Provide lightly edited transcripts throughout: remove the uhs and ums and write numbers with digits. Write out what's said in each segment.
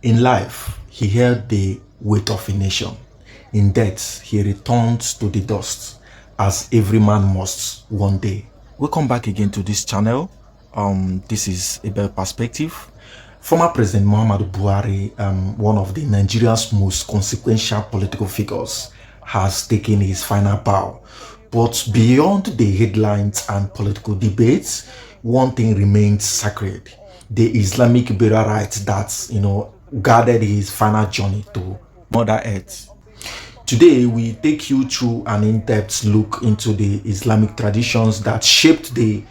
In life, he held the weight of a nation. In death, he returned to the dust, as every man must one day. Welcome back again to this channel. This is a better perspective. Former President Muhammadu Buhari, one of the Nigeria's most consequential political figures, has taken his final bow. But beyond the headlines and political debates, one thing remains sacred: the Islamic burial rites that guarded his final journey to Mother Earth. Today, we take you through an in-depth look into the Islamic traditions that shaped the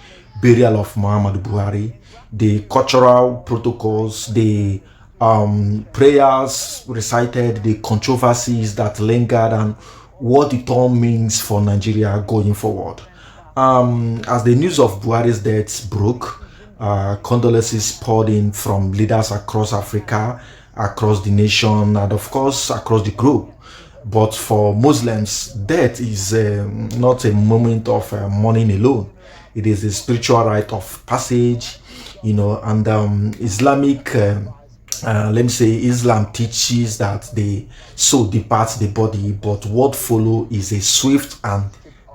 burial of Muhammad Buhari, the cultural protocols, the prayers recited, the controversies that lingered, and what it all means for Nigeria going forward. As the news of Buhari's death broke, condolences poured in from leaders across Africa, across the nation, and of course across the globe. But for Muslims, death is not a moment of mourning alone. It is a spiritual rite of passage, and Islamic, let me say, Islam teaches that the soul departs the body, but what follows is a swift and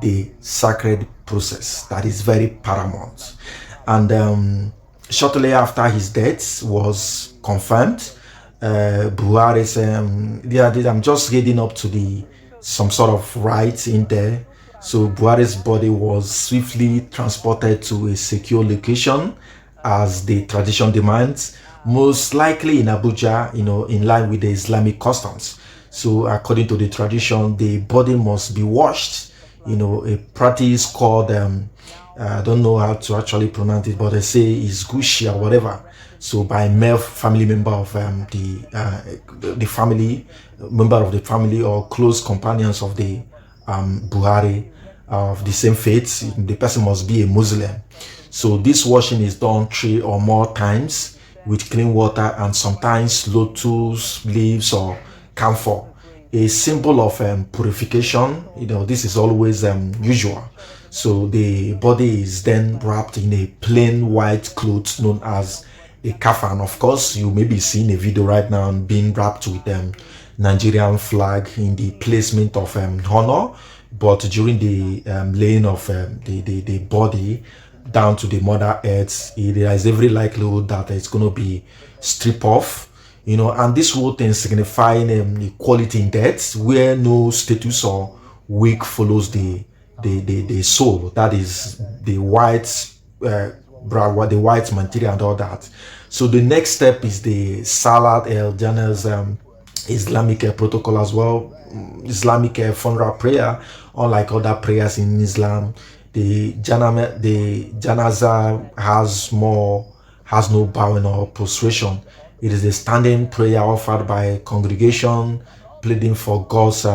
the sacred process that is very paramount. And shortly after his death was confirmed, Buhari's I'm just heading up to the some sort of rites in there. So Buhari's body was swiftly transported to a secure location as the tradition demands, most likely in Abuja, in line with the Islamic customs. So according to the tradition, the body must be washed, a practice called I don't know how to actually pronounce it, but they say it's gushi or whatever. So by a male family member of the family, member of the family, or close companions of the Buhari of the same faith, the person must be a Muslim. So this washing is done 3 or more times with clean water and sometimes lotus leaves or camphor, a symbol of purification. This is always usual. So the body is then wrapped in a plain white cloth known as a kafan. Of course, you may be seeing a video right now being wrapped with Nigerian flag in the placement of honor. But during the laying of the body down to the Mother Earth, there is every likelihood that it's going to be stripped off. And this whole thing signifying equality in death, where no status or wig follows the soul. That is the white the white material and all that. So the next step is the Salat El Janaz Islamic protocol as well. Islamic funeral prayer, unlike other prayers in Islam, the janaza has no bowing or prostration. It is a standing prayer offered by a congregation, pleading for God's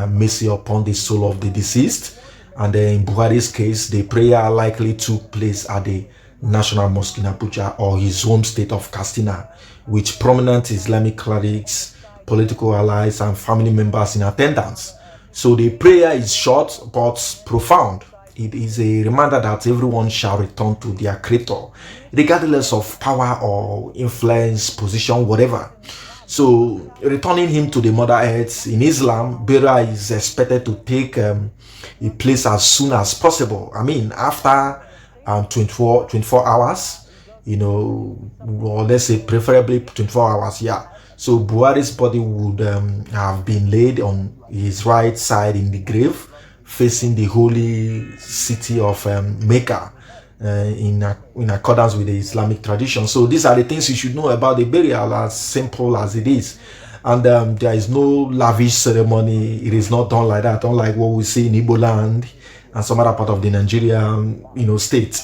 mercy upon the soul of the deceased. And in Buhari's case, the prayer likely took place at the National Mosque in Abuja or his home state of Katsina, with prominent Islamic clerics, political allies, and family members in attendance. So the prayer is short but profound. It is a reminder that everyone shall return to their creator, regardless of power or influence, position, whatever. So returning him to the Mother Earth in Islam, burial is expected to take a place as soon as possible. I mean, after 24 hours, or let's say preferably 24 hours, yeah. So Buhari's body would have been laid on his right side in the grave, facing the holy city of Mecca, in accordance with the Islamic tradition. So these are the things you should know about the burial, as simple as it is. And there is no lavish ceremony. It is not done like that, unlike what we see in Igbo land and some other part of the Nigerian state.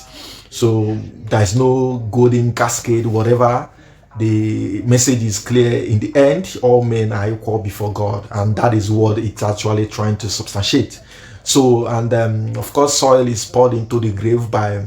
So there is no golden cascade, whatever. The message is clear: in the end, all men are equal before God, and that is what it's actually trying to substantiate. So, and of course, soil is poured into the grave by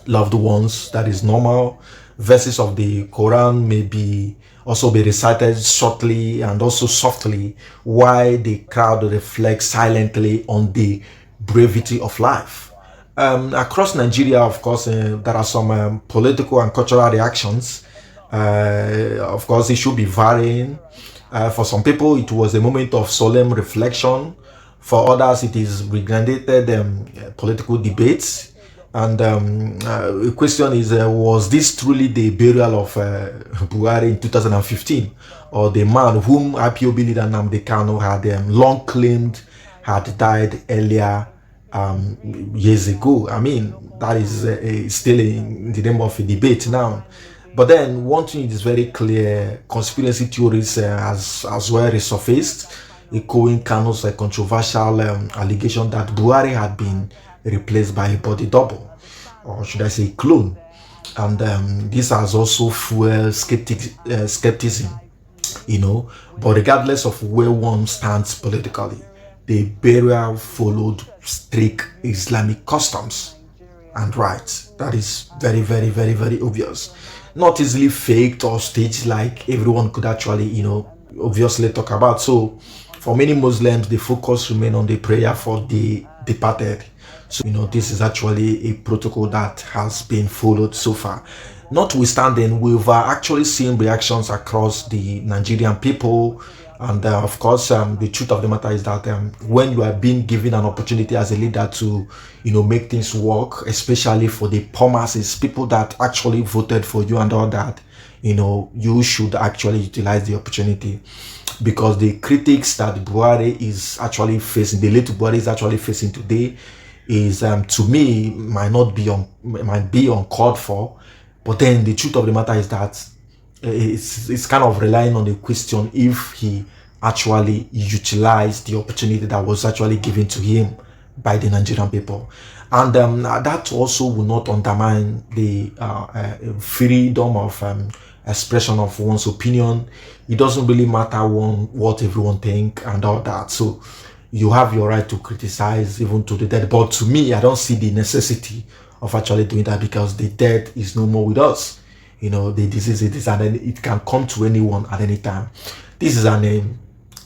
loved ones. That is normal. Verses of the Quran may also be recited shortly and also softly, while the crowd reflects silently on the brevity of life. Across Nigeria, of course, there are some political and cultural reactions. Of course, it should be varying. For some people, it was a moment of solemn reflection. For others, it is regenerated political debates. And the question is, was this truly the burial of Buhari in 2015, or the man whom IPOB leader Nnamdi Kanu had long claimed had died earlier years ago? I mean, that is still in the name of a debate now. But then one thing is very clear: conspiracy theories as well resurfaced, echoing Kanu's controversial allegation that Buhari had been replaced by a body double, or should I say clone. And this has also fueled skepticism, you know. But regardless of where one stands politically, the burial followed strict Islamic customs and rites. That is very, very, very, very obvious. Not easily faked or staged like everyone could actually, obviously talk about. So for many Muslims, the focus remain on the prayer for the departed. So, this is actually a protocol that has been followed so far. Notwithstanding, we've actually seen reactions across the Nigerian people. And of course, the truth of the matter is that when you are being given an opportunity as a leader to, make things work, especially for the poor masses, people that actually voted for you and all that, you should actually utilize the opportunity. Because the critics that Buhari is actually facing, the late Buhari is actually facing today, is to me might be uncalled for. But then the truth of the matter is that it's kind of relying on the question if he actually utilized the opportunity that was actually given to him by the Nigerian people. And that also will not undermine the freedom of expression of one's opinion. It doesn't really matter what everyone think and all that. So you have your right to criticize even to the dead. But to me, I don't see the necessity of actually doing that, because the dead is no more with us. The disease it is, and then it can come to anyone at any time. This is an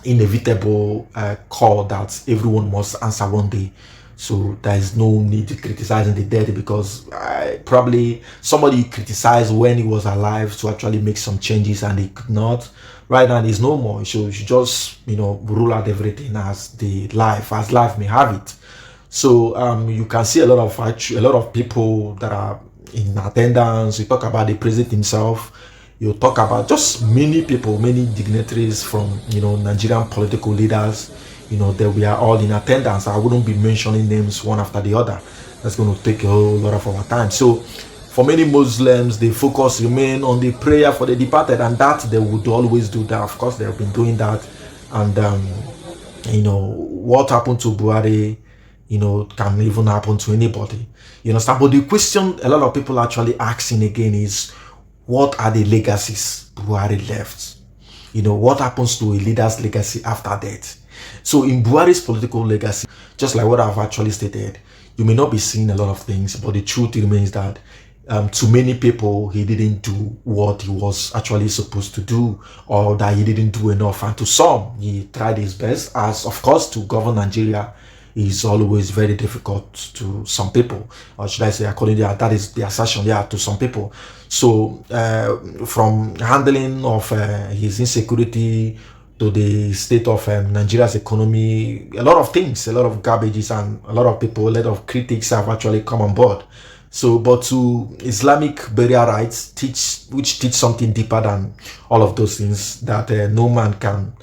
inevitable call that everyone must answer one day. So there is no need to criticizing the dead, because probably somebody criticized when he was alive to actually make some changes and he could not. Right now, there's no more. So you should just rule out everything as life may have it. So you can see a lot of people that are in attendance. You talk about the president himself. You talk about just many people, many dignitaries from Nigerian political leaders. That we are all in attendance. I wouldn't be mentioning names one after the other. That's going to take a whole lot of our time. So for many Muslims, the focus remain on the prayer for the departed, and that they would always do that. Of course, they have been doing that. And what happened to Buhari, can even happen to anybody. You understand? But the question a lot of people are actually asking again is, what are the legacies Buhari left? What happens to a leader's legacy after death? So in Buhari's political legacy, just like what I've actually stated, you may not be seeing a lot of things, but the truth remains that to many people, he didn't do what he was actually supposed to do, or that he didn't do enough. And to some, he tried his best, as of course to govern Nigeria is always very difficult to some people, or should I say, according to that is the assertion, to some people. So from handling of his insecurity to the state of Nigeria's economy, a lot of things, a lot of garbages, and a lot of people, a lot of critics have actually come on board. So, but to Islamic burial rites which teach something deeper than all of those things, that no man can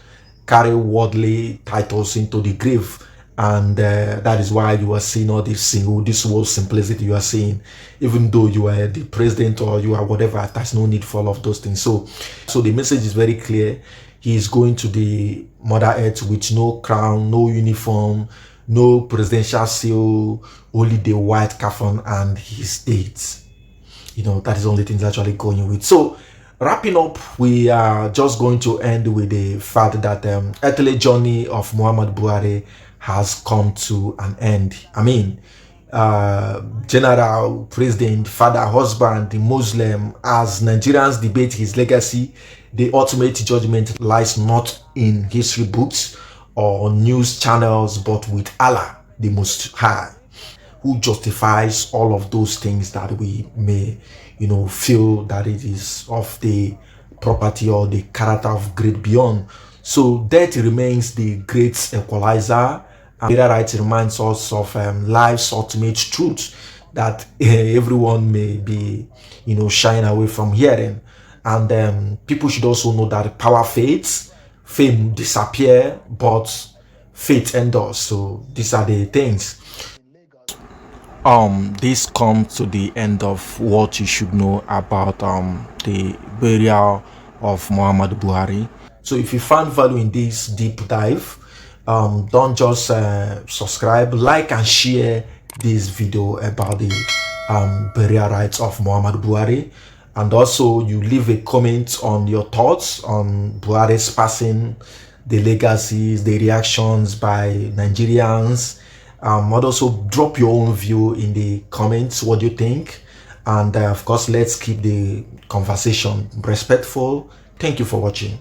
carry worldly titles into the grave. And that is why you are seeing all this world simplicity you are seeing, even though you are the president or you are whatever. There's no need for all of those things. So the message is very clear. He is going to the Mother Earth with no crown, no uniform, no presidential seal, only the white coffin and his dates. That is the only thing that's actually going with. So wrapping up, we are just going to end with the fact that earthly journey of Muhammadu Buhari has come to an end. I mean, general, president, father, husband, the Muslim, as Nigerians debate his legacy, the ultimate judgment lies not in history books or news channels, but with Allah, the Most High. who justifies all of those things that we may, feel that it is of the property or the character of great beyond. So death remains the great equalizer. Burial rights reminds us of life's ultimate truth that everyone may be, shying away from hearing. And people should also know that power fades, fame disappear, but faith endures. So these are the things. This comes to the end of what you should know about the burial of Muhammadu Buhari. So if you found value in this deep dive, don't just subscribe, like and share this video about the burial rites of Muhammadu Buhari, and also you leave a comment on your thoughts on Buhari's passing, the legacies, the reactions by Nigerians. But also drop your own view in the comments. What do you think? And of course, let's keep the conversation respectful. Thank you for watching.